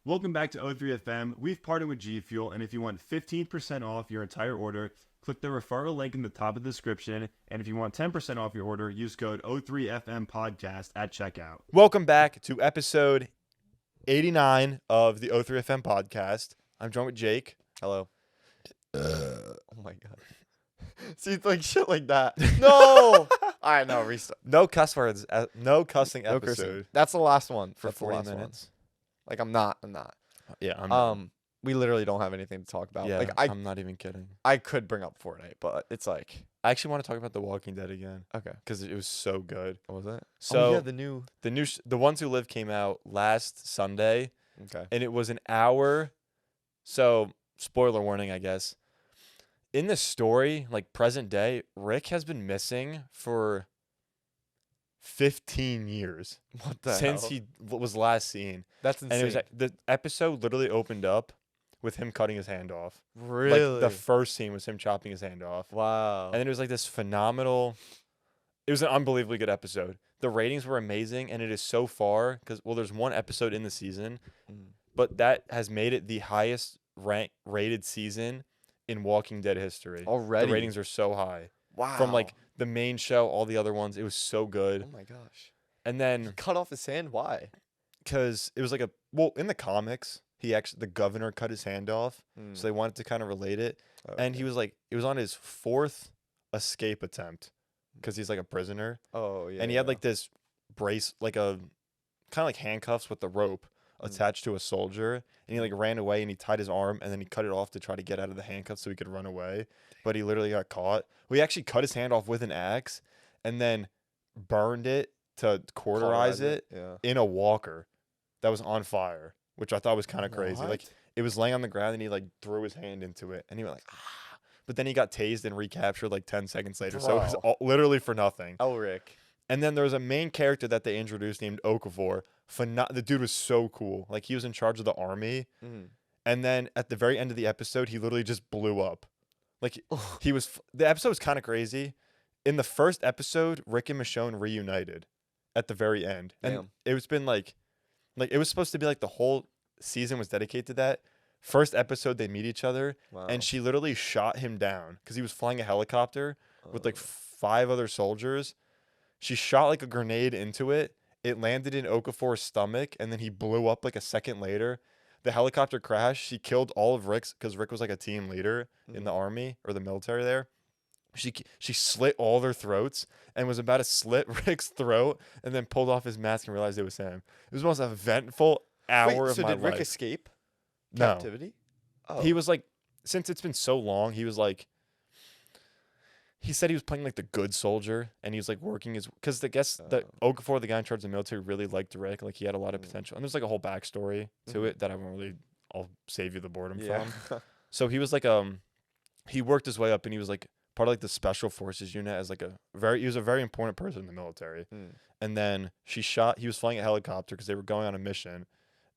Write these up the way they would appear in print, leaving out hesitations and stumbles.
Welcome back to O3FM. We've partnered with GFUEL, and if you want 15% off your entire order, click the referral link in the top of the description. And if you want 10% off your order, use code O3FM podcast at checkout. Welcome back to episode 89 of the O3FM podcast. I'm joined with Jake. Hello. Oh my god. See, it's like shit like that. No. All right, no restart. No cuss words. No cussing No episode cursing. That's the last one for That's the 40 last one. minutes. Like I'm not. Yeah, We literally don't have anything to talk about. yeah, Like I'm not even kidding. I could bring up Fortnite, but it's like I actually want to talk about The Walking Dead again okay. because it was so good. What was it? So yeah, the new. The Ones Who Live came out last Sunday, Okay. and it was an hour. So spoiler warning, I guess. In the story, like present day, Rick has been missing for 15 years What the since hell? he was last seen. That's And insane. it was the episode literally opened up with him cutting his hand off. really Like the first scene was him chopping his hand off. wow. And then it was like this phenomenal. It was an unbelievably good episode. The ratings were amazing, and it is so far because there's one episode in the season, Mm. but that has made it the highest rated season in Walking Dead history. Already. The ratings are so high wow. from like the main show, all the other ones. It was so good. Oh my gosh. And then Cut off his hand. Why? because it was like in the comics, the governor cut his hand off, so they wanted to kind of relate it. And he was like, it was on his fourth escape attempt because he's like a prisoner. Oh yeah. And he had like this brace, like a kind of like handcuffs with the rope attached to a soldier. And he like ran away and he tied his arm and then he cut it off to try to get out of the handcuffs so he could run away. But he literally got caught. Well, he actually cut his hand off with an axe and then burned it to cauterize it Yeah. in a walker that was on fire, which I thought was kind of crazy. Like What? it was laying on the ground and he like threw his hand into it and he went like, ah. But then he got tased and recaptured like 10 seconds later. So it was Bro. literally for nothing. Elric. And then there was a main character that they introduced named Okafor. The dude was so cool. Like he was in charge of the army. Mm. And then at the very end of the episode, he literally just blew up. Like the episode was kind of crazy. In the first episode, Rick and Michonne reunited at the very end. And Damn. it was been like it was supposed to be like the whole season was dedicated to that. First episode, they meet each other. Wow. And she literally shot him down because he was flying a helicopter with like 5 other soldiers. She shot like a grenade into it. It landed in Okafor's stomach, and then he blew up like a second later. The helicopter crashed. She killed all of Rick's because Rick was like a team leader in the army or the military there. She slit all their throats and was about to slit Rick's throat, and then pulled off his mask and realized it was him. It was the most eventful hour Wait, of so my did Rick life. escape No, captivity? Oh. he was like, since it's been so long, he was like. He said he was playing like the good soldier, and he was like working his because I guess the Okafor, the guy in charge of the military, really liked Rick. Like he had a lot of potential, and there's like a whole backstory to it that I won't really. I'll save you the boredom from. So he was like he worked his way up, and he was like part of like the special forces unit as like he was a very important person in the military. And then he was flying a helicopter because they were going on a mission,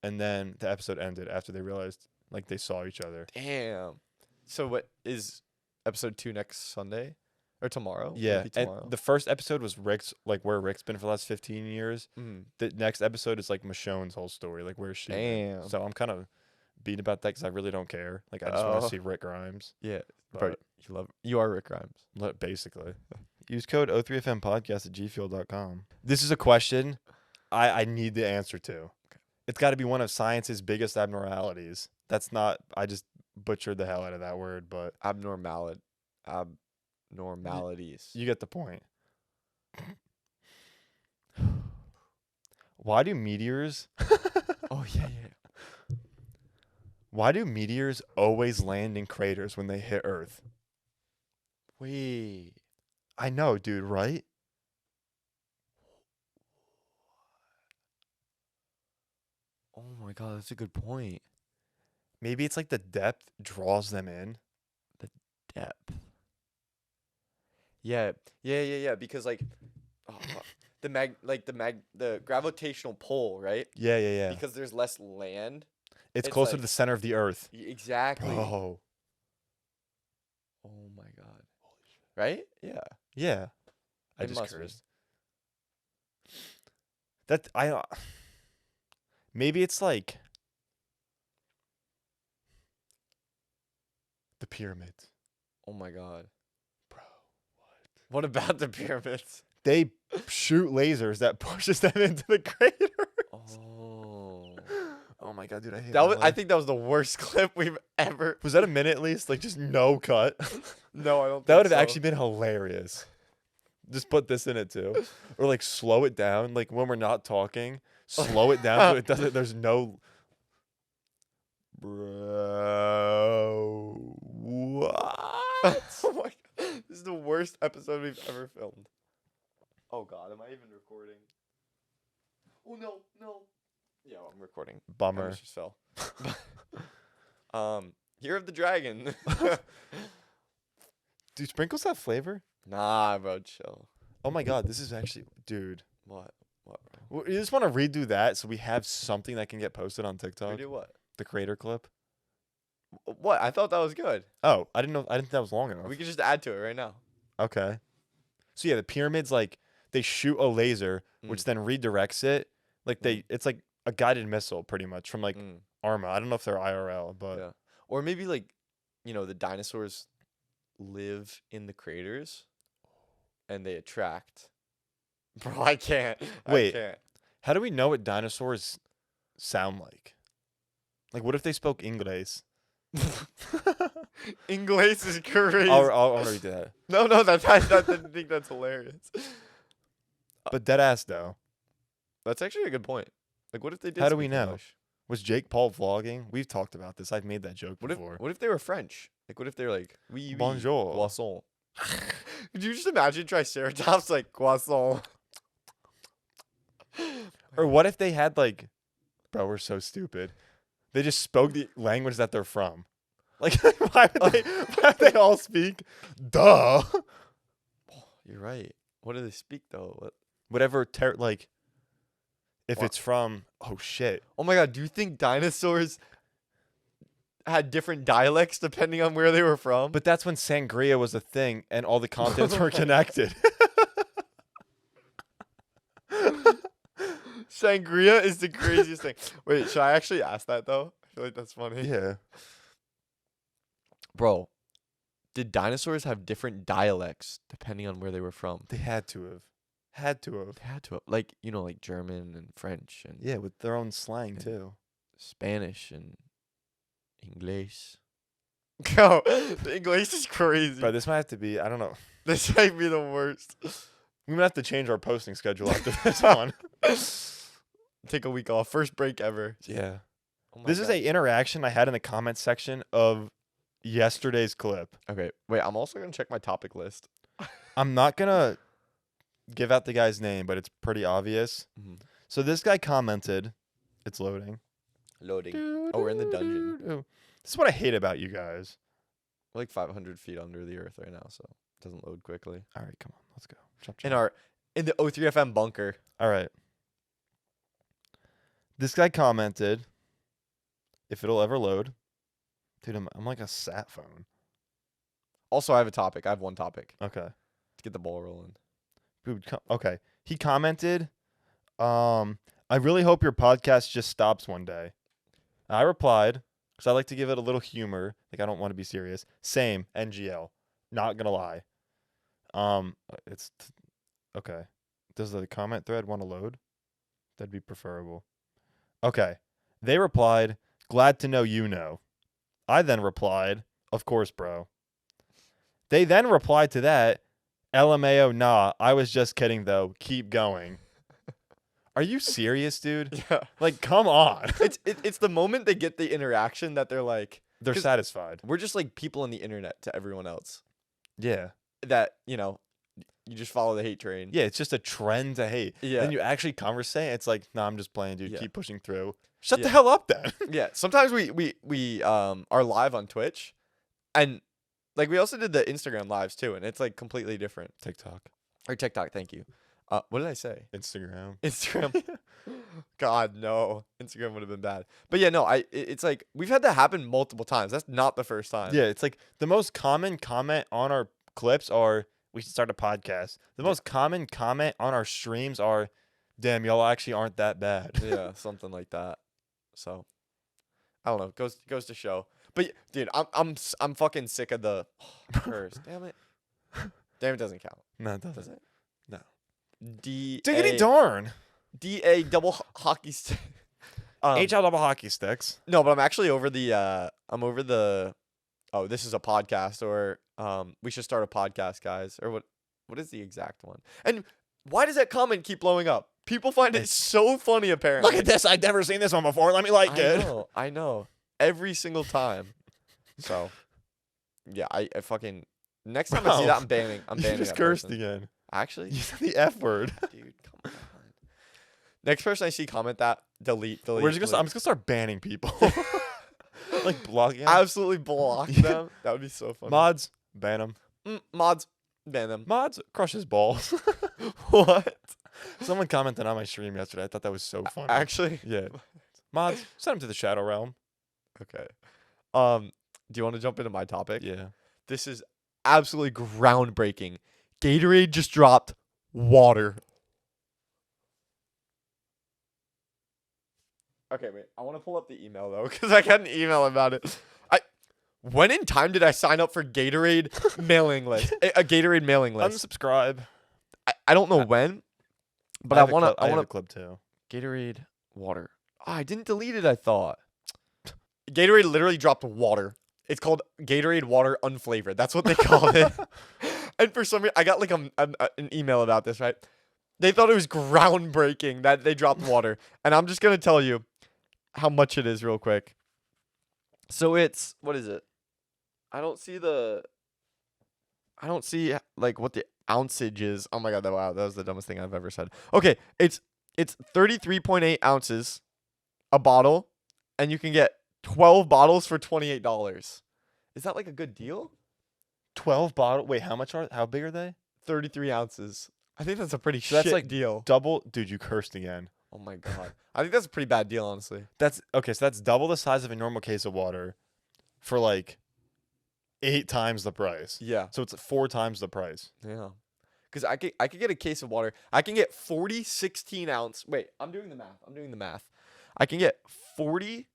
and then the episode ended after they realized like they saw each other. Damn. So what is episode 2 next Sunday? Or tomorrow? Would it Yeah, be and tomorrow? the first episode was Rick's, like where Rick's been for the last 15 years. The next episode is like Michonne's whole story, like where she. Damn. So I'm kind of beat about that because I really don't care. Like I just want to see Rick Grimes. Yeah. But Bro, you are Rick Grimes. basically, use code O3FM podcast at gfuel.com. This is a question I need the answer to. Okay. It's got to be one of science's biggest abnormalities. That's not. I just butchered the hell out of that word, but Abnormalities. you get the point. Why do meteors? Oh yeah. Why do meteors always land in craters when they hit Earth? Wait. I know, dude, right? Oh my god, that's a good point. Maybe it's like the depth draws them in. Depth. Yeah. Because like, the gravitational pull, right? Yeah. Because there's less land. It's it's closer to like- the center of the Earth. Exactly. Bro. Oh my god. Right? Yeah. Yeah. I It just must be. cursed. Maybe it's like The pyramids. Oh my god. Bro, What about the pyramids? they shoot lasers that pushes them into the crater. Oh. Oh my god, dude, I hate That my was, I life. think that was the worst clip we've ever. Was that a minute at least? Like, just no cut? No, I don't think That would have so. actually been hilarious. Just put this in it too. Or like slow it down. Like when we're not talking, slow it down so it doesn't, there's no. Bro. What? Oh my god. This is the worst episode we've ever filmed. Oh god, am I even recording? Oh no, no. Yeah, I'm recording. I Bummer. almost just fell. Year of the Dragon. Do sprinkles have flavor? Nah, bro, chill. Oh my god, this is actually. Dude. What? What, bro? You just want to redo that so we have something that can get posted on TikTok? We do what? The crater clip? What? I thought that was good. Oh, I didn't know. I didn't think that was long enough. We could just add to it right now. Okay. So yeah, the pyramids, like, they shoot a laser, which then redirects it. Like it's like a guided missile, pretty much, from like Arma. I don't know if they're IRL, but Yeah. Or maybe like, the dinosaurs live in the craters, and they attract. Bro, I can't. Wait. I can't. how do we know what dinosaurs sound like? Like, what if they spoke English? English is crazy. I'll read that. No, I didn't think that's hilarious. But dead ass though. That's actually a good point. Like, what if they did? How do we speak know? English? Was Jake Paul vlogging? We've talked about this. I've made that joke What if before. what if they were French? Like, what if they're like, oui, Bonjour. croissant? Could you just imagine Triceratops like croissant? Or what if they had like, bro, we're so stupid. They just spoke the language that they're from. Like, why would they all speak? Duh. You're right. What do they speak though? What? Whatever, like, if What? it's from, oh shit. Oh my god, do you think dinosaurs had different dialects depending on where they were from? But that's when sangria was a thing and all the continents were connected. Sangria is the craziest thing. Wait, should I actually ask that though? I feel like that's funny. Yeah. Bro, did dinosaurs have different dialects depending on where they were from? They had to have. Had to have. They had to have, like, like German and French and Yeah, with their own slang Yeah. too. Spanish and English. Yo, the English is crazy. Bro, this might have to be, I don't know. This might be the worst. We might have to change our posting schedule after this one. Take a week off. First break ever. Yeah. Oh my This is God. a interaction I had in the comment section of yesterday's clip. Okay, wait, I'm also going to check my topic list. I'm not going to give out the guy's name, but it's pretty obvious. Mhm. So this guy commented, it's loading. Loading. Oh, we're in the dungeon. This is what I hate about you guys. We're like 500 feet under the earth right now, so it doesn't load quickly. All right, come on, let's go. Chop, In chop. the O3FM bunker. All right. This guy commented, if it'll ever load. Dude, I'm like a sat phone. Also, I have a topic. I have one topic Okay. to get the ball rolling. Dude, okay. He commented, I really hope your podcast just stops one day. I replied, because I like to give it a little humor. Like, I don't want to be serious. Same, NGL. Not gonna lie. Okay. Does the comment thread want to load? That'd be preferable. Okay. They replied, glad to know you know. I then replied, of course, bro. They then replied to that, LMAO, nah, I was just kidding though. Keep going. Are you serious, dude? Yeah. Like, come on. It's the moment they get the interaction that they're like, They're 'cause satisfied. we're just like people on the internet to everyone else. Yeah. That, you just follow the hate train. Yeah, it's just a trend to hate. Yeah. Then you actually conversate, it's like, nah, I'm just playing, dude. Yeah. Keep pushing through. Shut the Yeah. hell up then. Yeah. Sometimes we are live on Twitch, and like we also did the Instagram lives too, and it's like completely different. TikTok. Or TikTok, thank you. What did I say? Instagram. Instagram. God, no. Instagram would have been bad. But yeah, no, it's like we've had that happen multiple times. That's not the first time. Yeah, it's like the most common comment on our clips are, we should start a podcast. The most common comment on our streams are, damn, y'all actually aren't that bad. Yeah, something like that. So, I don't know. Goes to show. But dude, I'm fucking sick of the curse. Damn it. Damn it doesn't count. No, it Does doesn't. it? No. D Diggity darn. DA double hockey stick. HL double hockey sticks. No, but I'm actually over the oh, this is a podcast, or we should start a podcast, guys. Or what is the exact one? And why does that comment keep blowing up? People find it so funny, apparently. Look at this. I'd never seen this one before. Let me like it. I know. Every single time. So, yeah, I fucking next time I see that, I'm banning. You just that cursed person. again. Actually, You said the F word. dude, come on. Next person I see comment that, delete. I'm just gonna start banning people. Like blocking them. Absolutely block them. That would be so funny. Mods, ban them. Mods, ban them. Mods, crush his balls. What? Someone commented on my stream yesterday. I thought that was so funny. Actually, Yeah. Mods, send him to the Shadow Realm. okay. Do you want to jump into my topic? Yeah. This is absolutely groundbreaking. Gatorade just dropped water. Okay, wait. I want to pull up the email though, because I got an email about it. When in time did I sign up for Gatorade mailing list? A Gatorade mailing list. Unsubscribe. I don't know when, but I want to. I want a clip too. Gatorade water. Oh, I didn't delete it. I thought. Gatorade literally dropped water. It's called Gatorade Water Unflavored. That's what they call it. And for some reason, I got like an email about this, right? They thought it was groundbreaking that they dropped water. And I'm just going to tell you how much it is real quick. So it's, what is it? I don't see like what the ounceage is. Oh my God, wow, that was the dumbest thing I've ever said. Okay, it's 33.8 ounces a bottle, and you can get 12 bottles for $28. Is that like a good deal? 12 bottle. Wait, how big are they? 33 ounces. I think that's a pretty So that's shit like deal. Double. Dude, you cursed again. Oh my God. I think that's a pretty bad deal, honestly. That's okay. So that's double the size of a normal case of water for like 8 times the price. Yeah. So it's 4 times the price. Yeah. Because I could get a case of water. I can get 40 16-ounce. Wait, I'm doing the math. I can get 40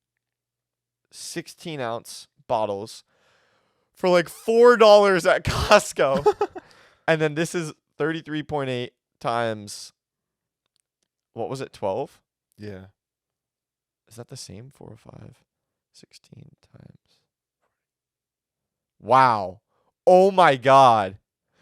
16-ounce bottles for like $4 at Costco. And then this is 33.8 times, what was it, 12? Yeah. Is that the same? 4 or 5? 16 times. Wow. Oh my God.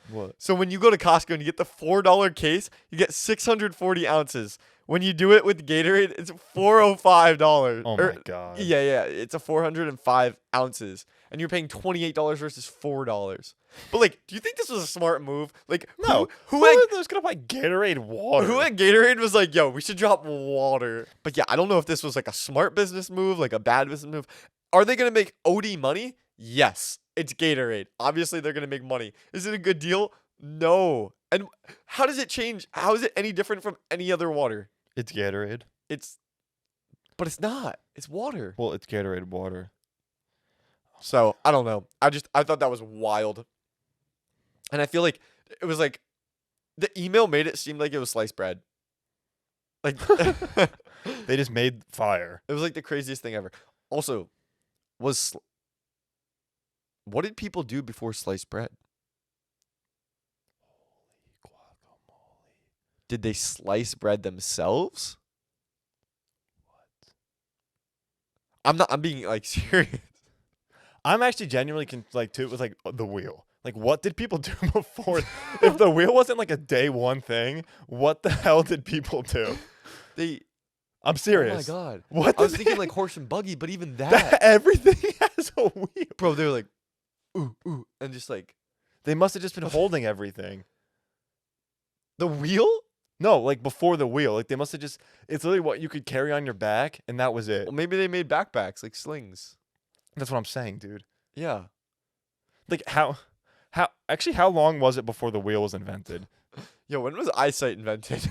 What? So when you go to Costco and you get the $4 case, you get 640 ounces. When you do it with Gatorade, it's $405. Oh my God. Yeah. It's a 405 ounces. And you're paying $28 versus $4. But like, do you think this was a smart move? Like, No. Who at was gonna buy Gatorade water? Who at Gatorade was like, yo, we should drop water. But yeah, I don't know if this was like a smart business move, like a bad business move. Are they going to make OD money? Yes. It's Gatorade. Obviously, they're going to make money. Is it a good deal? No. And how does it change? How is it any different from any other water? It's Gatorade. But it's not. It's water. Well, it's Gatorade water. So, I don't know. I thought that was wild. And I feel like it was like the email made it seem like it was sliced bread. Like They just made fire. it was like the craziest thing ever. Also, what did people do before sliced bread? Did they slice bread themselves? What? I'm being like serious. I'm actually genuinely too with like the wheel. Like, what did people do before? If the wheel wasn't like a day one thing, what the hell did people do? I'm serious. Oh my God. What? I was thinking like horse and buggy, but even that. Everything has a wheel. Bro, they were like, ooh, and just like. They must have just been holding everything. The wheel? No, like before the wheel. Like they must have just. It's literally what you could carry on your back, and that was it. Well, maybe they made backpacks, like slings. That's what I'm saying, dude. Yeah. Like how long was it before the wheel was invented? Yo, when was eyesight invented?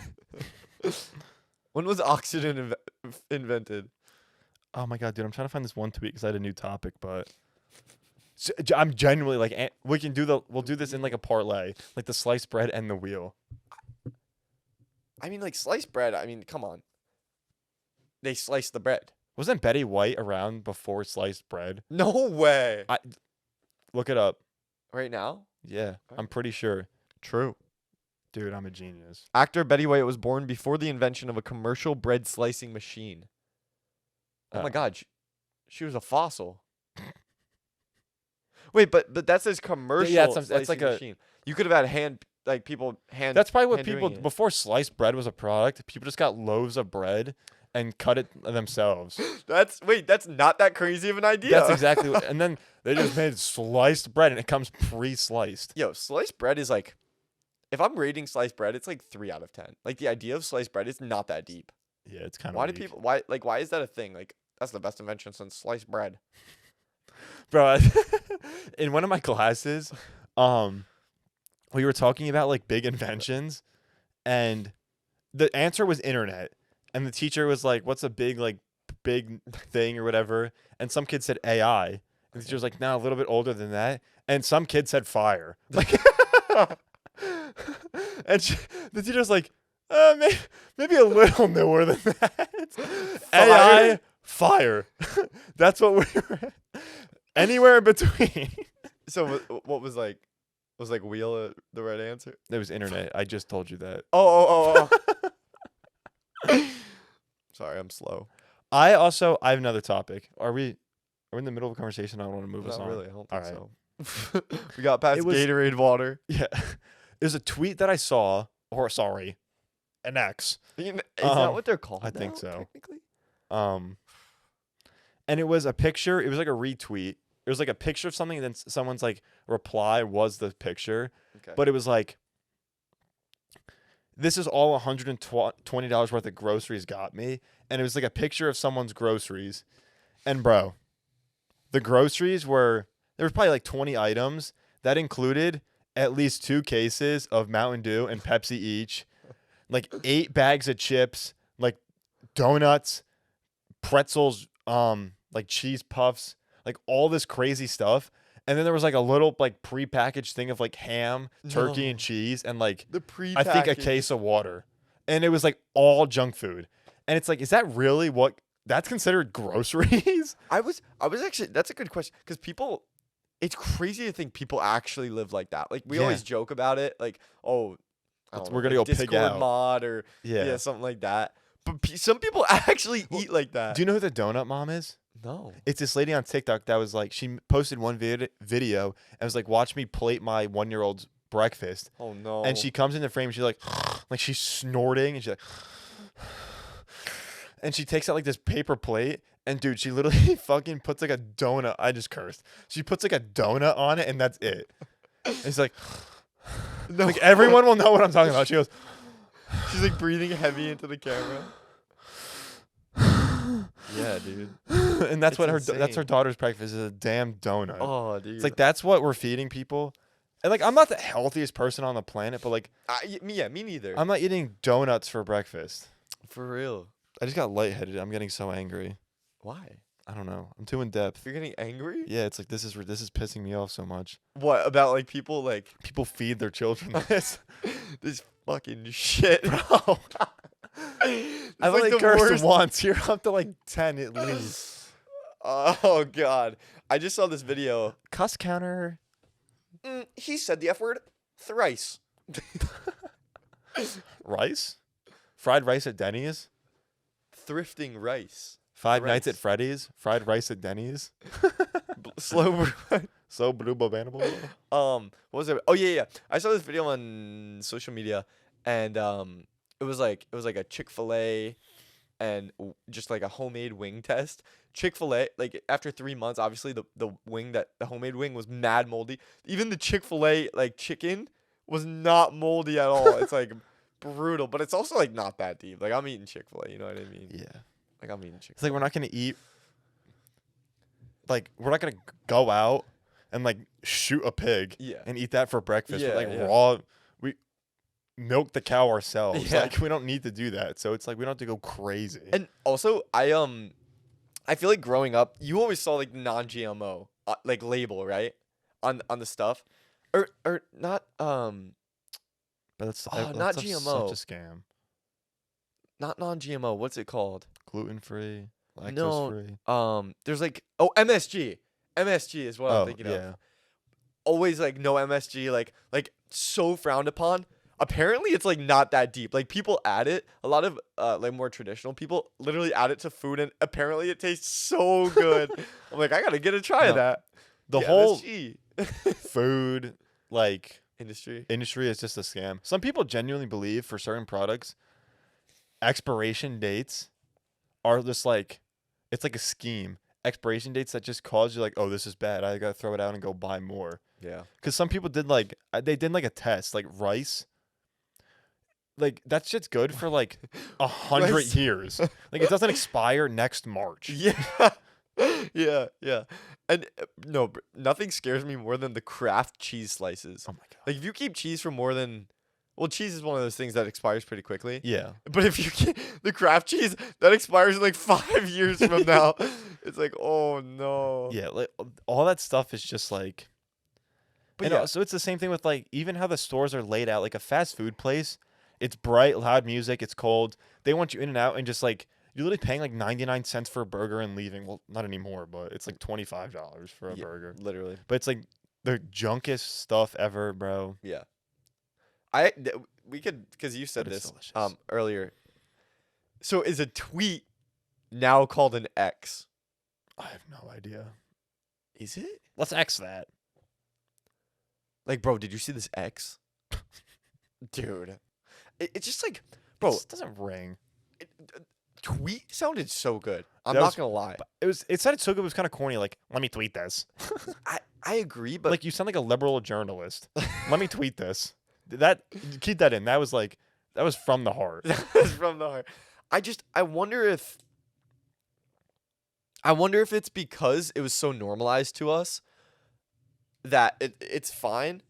When was oxygen invented? Oh my God, dude! I'm trying to find this one tweet because I had a new topic, but I'm genuinely like, we'll do this in like a parlay, like the sliced bread and the wheel. I mean, like sliced bread. I mean, come on. They slice the bread. Wasn't Betty White around before sliced bread? No way. Look it up. Right now? Yeah, I'm pretty sure. True. Dude, I'm a genius. Actor Betty White was born before the invention of a commercial bread slicing machine. Oh my God, she was a fossil. Wait, but that says commercial that's slicing like a- machine. You could have had people hand. That's probably what hand doing people it. before sliced bread was a product. People just got loaves of bread and cut it themselves. That's not that crazy of an idea. That's exactly what. And then they just made sliced bread, and it comes pre-sliced. Yo, sliced bread is like, if I'm rating sliced bread, it's like 3 out of 10. Like the idea of sliced bread is not that deep. Yeah, it's kind of. Why do people? Why is that a thing? Like that's the best invention since sliced bread. Bro? In one of my classes, we were talking about like big inventions, and the answer was internet, and the teacher was like, "What's a big thing or whatever?" And some kid said AI, and the teacher was like, "No, a little bit older than that." And some kid said fire, like, and the teacher was like, maybe a little newer than that." AI, fire. That's what we were at. Anywhere in between. So what was like wheel the right answer? It was internet. I just told you that. Oh. Sorry, I'm slow. I have another topic. Are we in the middle of a conversation? I don't want to move us Not on. really. I don't All think right. so. We got past It was- Gatorade water. Yeah. There's a tweet that I saw, or sorry, an X. Is that what they're called? I think now, so. Technically. And it was a picture. It was like a retweet. It was like a picture of something, and then someone's like reply was the picture. Okay. But it was like, this is all $120 worth of groceries got me. And it was like a picture of someone's groceries. And bro, the groceries there was probably like 20 items that included at least 2 cases of Mountain Dew and Pepsi each, like 8 bags of chips, like donuts, pretzels, like cheese puffs, like all this crazy stuff. And then there was like a little like prepackaged thing of like ham, turkey, No. and cheese, and like The pre. I think a case of water. And it was like all junk food. And it's like, is that really what that's considered groceries? I was actually. That's a good question because people. It's crazy to think people actually live like that. Like we Yeah. always joke about it. Like I don't know, We're gonna like go pig Discord out. mod or yeah, something like that. But some people actually eat like that. Do you know who the donut mom is? No. It's this lady on TikTok that was like, she posted one video and was like, watch me plate my 1-year-old's breakfast. Oh no. And she comes in the frame, she's like she's snorting, and she's like, and she takes out like this paper plate, and dude, she literally fucking puts like a donut. I just cursed. She puts like a donut on it, and that's it. And she's like, No. like everyone will know what I'm talking about. She goes, She's like breathing heavy into the camera. Yeah, dude. and that's It's what that's insane. her daughter's breakfast is, a damn donut. Oh, dude. It's like that's what we're feeding people. And like, I'm not the healthiest person on the planet, but like, me neither. I'm not eating donuts for breakfast. For real. I just got lightheaded. I'm getting so angry. Why? I don't know. I'm too in depth. You're getting angry? Yeah, it's like this is pissing me off so much. What about like people like People feed their children this. this fucking shit, Bro, It's I've like only the cursed worst. once. You're up to like 10 at least. Oh god. I just saw this video. Cuss counter. He said the F word thrice. Rice? Fried rice at Denny's? Thrifting rice. Five Nights at Rice. Freddy's? Fried rice at Denny's? Slow. So blue bobanable? What was it? Oh yeah. I saw this video on social media, and it was like a Chick-fil-A, and just like a homemade wing test. Chick-fil-A, like after 3 months, obviously the homemade wing was mad moldy. Even the Chick-fil-A like chicken was not moldy at all. It's like brutal, but it's also like not that deep. Like I'm eating Chick-fil-A, you know what I mean? Yeah. Like I'm eating It's Chick-fil-A. like we're not going to eat. Like, we're not going to go out and like shoot a pig Yeah. and eat that for breakfast. Yeah, Like yeah. raw. We milk the cow ourselves. Yeah. Like, we don't need to do that. So it's like we don't have to go crazy. And also, I feel like growing up, you always saw like non-GMO like label, right? On the stuff, or not But that's, not that's GMO. such a scam. not non-GMO. What's it called? Gluten free. Lactose No. free. There's like MSG. MSG is what I'm thinking of. yeah. Always like no MSG, like so frowned upon. Apparently, it's like not that deep. Like people add it. A lot of like more traditional people literally add it to food, and apparently it tastes so good. I'm like, I gotta get a try of No, that. The whole MSG food like industry. industry is just a scam. Some people genuinely believe for certain products, expiration dates are just like, it's like a scheme. Expiration dates that just cause you like, oh, this is bad. I gotta throw it out and go buy more. Yeah. Because some people did like, they did like a test, like rice. Like that shit's good for like 100 Rice. years. Like it doesn't expire next March. Yeah. yeah. And no, nothing scares me more than the Kraft cheese slices. Oh my god. Like if you keep cheese for more than, well, cheese is one of those things that expires pretty quickly. Yeah. But if you keep the Kraft cheese, that expires in like 5 years from now. It's like, oh no. Yeah. Like all that stuff is just like. But And yeah. also it's the same thing with like even how the stores are laid out. Like a fast food place, it's bright, loud music, it's cold. They want you in and out, and just like you're literally paying like 99 cents for a burger and leaving. Well, not anymore, but it's like $25 for a Yeah, burger. literally. But it's like the junkest stuff ever, bro. Yeah. We could, because you said But it's this delicious. earlier. So is a tweet now called an X? I have no idea. Is it? Let's X that. Like, bro, did you see this X? Dude. It's just like, bro, It doesn't ring. tweet sounded so good. I'm That not was- gonna lie. It sounded so good. It was kind of corny. Like, let me tweet this. I agree, but Like, you sound like a liberal journalist. Let me tweet this. That keep that in. That was from the heart. that's from the heart. I wonder if it's because it was so normalized to us that it's fine.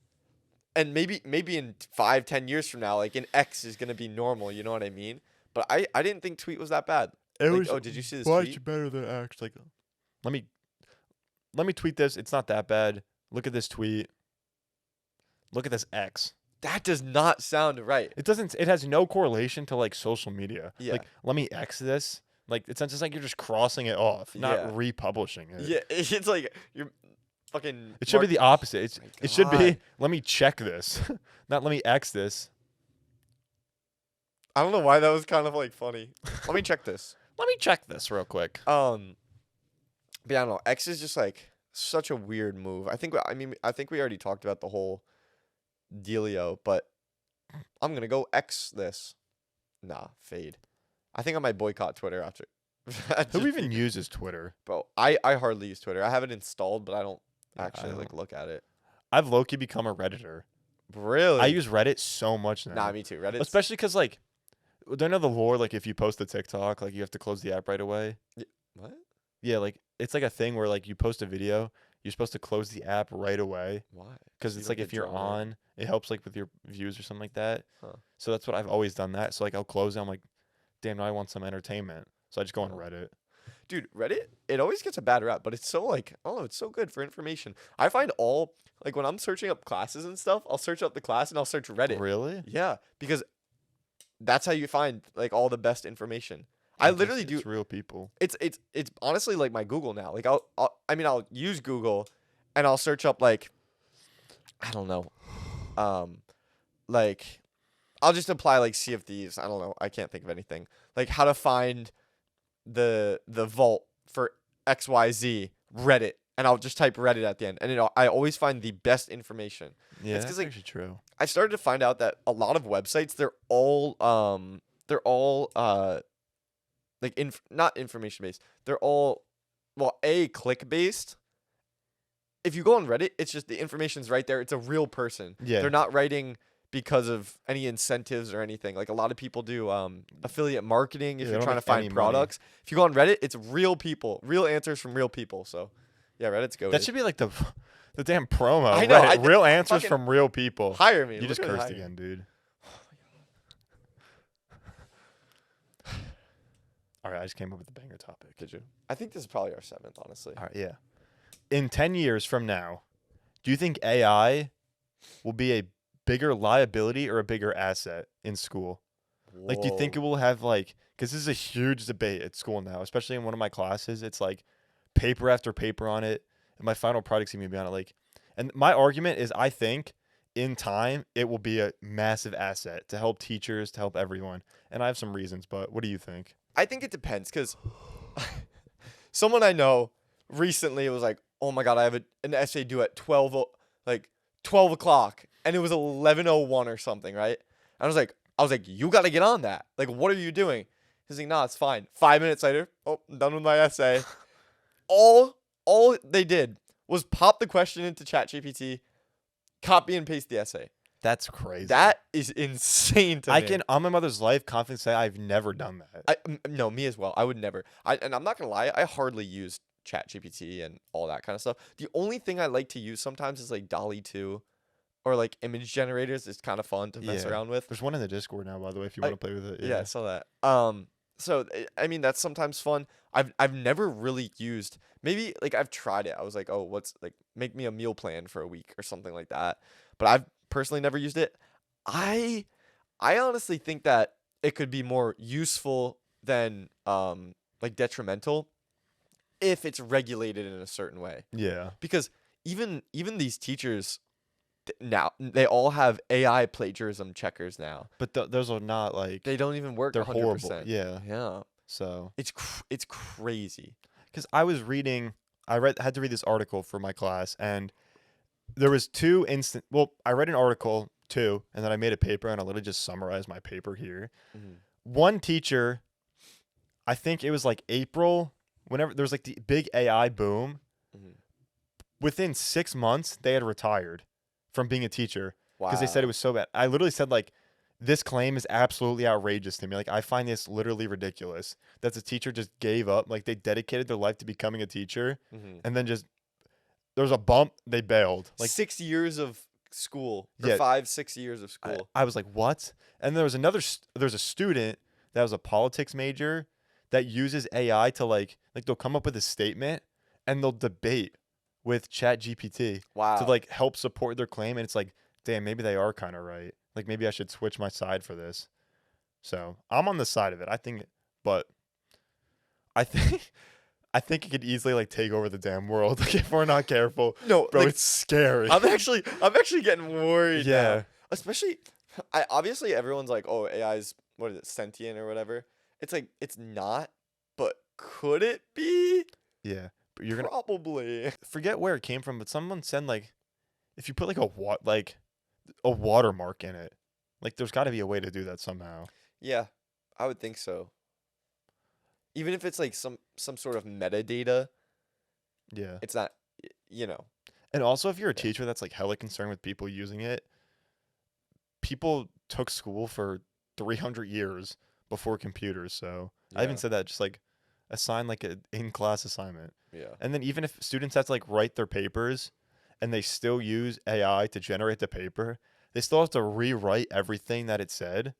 And maybe in 5-10 years from now, like an X is gonna be normal, you know what I mean? But I didn't think tweet was that bad. It Like, was oh, did you see this much tweet? better than X. Like, let me tweet this. It's not that bad. Look at this tweet. Look at this X. That does not sound right. It doesn't. It has no correlation to like social media. Yeah. Like, let me X this. Like, it's not just like you're just crossing it off, not Yeah. republishing it. Yeah, it's like you're fucking. It should be the opposite. It's, My it should be, God. let me check this, not let me X this. I don't know why that was kind of like funny. Let me check this. Let me check this real quick. But yeah, I don't know. X is just like such a weird move. I think we already talked about the whole dealio, but I'm gonna go X this. Nah, fade. I think I might boycott Twitter after. Who even uses Twitter? Bro, I hardly use Twitter. I have it installed, but I don't Yeah, I actually like don't. look at it. I've low-key become a Redditor. Really? I use Reddit so much now. Nah, me too. Reddit. Especially because, like, don't know the lore, like, if you post a TikTok, like, you have to close the app right away. What? Yeah, like, it's like a thing where, like, you post a video, you're supposed to close the app right away. Why? Because You it's don't like if get you're drawn in. on, it helps, like, with your views or something like that. Huh. So that's what I've always done that. So, like, I'll close it. I'm like, damn, now I want some entertainment. So I just go on Oh. Reddit. Dude, Reddit, it always gets a bad rap, but it's so like, I don't know, it's so good for information. I find like when I'm searching up classes and stuff, I'll search up the class and I'll search Reddit. Really? Yeah, because that's how you find like all the best information. I guess literally do. It's real people. It's honestly like my Google now. Like I'll use Google and I'll search up like, I don't know, like I'll just apply like Sea of Thieves. I don't know. I can't think of anything. Like how to find the vault for XYZ Reddit, and I'll just type Reddit at the end, and I always find the best information. Yeah, It's that's 'cause, like, actually true. I started to find out that a lot of websites they're all like not information based. They're all click based. If you go on Reddit, it's just the information's right there. It's a real person. Yeah. They're not writing because of any incentives or anything. Like a lot of people do affiliate marketing if Yeah, they you're don't trying to make find any money. products. If you go on Reddit, it's real people, real answers from real people. So yeah, Reddit's good. That should be like the damn promo. I know, Reddit, real answers fucking from real people. hire me. You just literally cursed hire me. again, dude. All right, I just came up with a banger topic. Did you? I think this is probably our 7th, honestly. All right, yeah. In 10 years from now, do you think AI will be a bigger liability or a bigger asset in school? Like, do you think it will have like, because this is a huge debate at school now, especially in one of my classes. It's like paper after paper on it, and my final project's gonna be on it. Like, and my argument is, I think in time it will be a massive asset to help teachers, to help everyone. And I have some reasons, but what do you think? I think it depends because someone I know recently was like, "Oh my god, I have an essay due at 12 o'clock," and it was 11:01 or something, right? I was like, "You got to get on that. Like, what are you doing?" He's like, "Nah, it's fine." 5 minutes later, oh, I'm done with my essay. all they did was pop the question into ChatGPT, copy and paste the essay. That's crazy. That is insane to me. I can, on my mother's life, confidently say I've never done that. No, me as well. I would never. And I'm not gonna lie. I hardly use ChatGPT and all that kind of stuff. The only thing I like to use sometimes is like Dolly 2, or like image generators. It's kind of fun to mess Yeah. around with. There's one in the Discord now, by the way, if you want to play with it. Yeah, I saw that. So I mean that's sometimes fun. I've never really used. Maybe like I've tried it. I was like, oh, what's like make me a meal plan for a week or something like that. But I've personally never used it. I honestly think that it could be more useful than like detrimental if it's regulated in a certain way. Yeah. Because even these teachers now they all have AI plagiarism checkers now. But those are not like, They don't even work. they're 100%. horrible. Yeah. Yeah. So, It's crazy. because I was reading, had to read this article for my class, and there was I read an article too, and then I made a paper, and I literally just summarized my paper here. Mhm. One teacher, I think it was like April, whenever there was like the big AI boom, Mhm. within 6 months, they had retired from being a teacher because they said it Wow. was so bad. I literally said, like, this claim is absolutely outrageous to me. Like, I find this literally ridiculous that the teacher just gave up. Like, they dedicated their life to becoming a teacher, Mhm. and then just there was a bump, they bailed. Like, 6 years of school. Or Yeah. 5-6 years of I, school. I was like, what? And there was there's a student that was a politics major that uses AI to like they'll come up with a statement and they'll debate with ChatGPT Wow. to like help support their claim. And it's like, damn, maybe they are kind of right. Like, maybe I should switch my side for this. So I'm on the side of it. I think, but I think I think it could easily like take over the damn world like, if we're not careful. No, Bro, like, it's scary. I'm actually getting worried now. Yeah. Especially obviously everyone's like, "Oh, AI's what is it, sentient or whatever." It's like it's not, but could it be? Yeah. But you're gonna Probably. forget where it came from, but someone said like if you put like a watermark in it, like there's got to be a way to do that somehow. Yeah, I would think so. Even if it's like some sort of metadata, Yeah. it's not you know. And also if you're a Yeah. teacher that's like hella concerned with people using it, people took school for 300 years before computers, so I even Yeah. said that just like assign like an in-class assignment. Yeah. And then even if students have to like write their papers and they still use AI to generate the paper, they still have to rewrite everything that it said,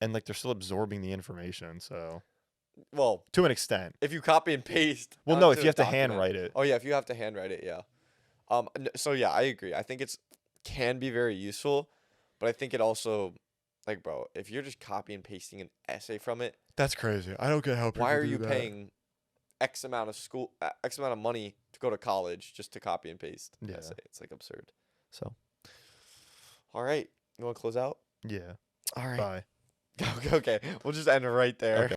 and like they're still absorbing the information. So Well, to an extent. if you copy and paste. Well, no, onto if a you have to document- handwrite it. Oh yeah, if you have to handwrite it, yeah. So yeah, I agree. I think can be very useful, but I think it also, like, bro, if you're just copy and pasting an essay from it, That's crazy. I don't get how people why are do you that. paying X amount of money to go to college just to copy and paste an Yeah. essay? It's like absurd. So, all right, you want to close out? Yeah. All right. Bye. Okay, we'll just end right there. Okay.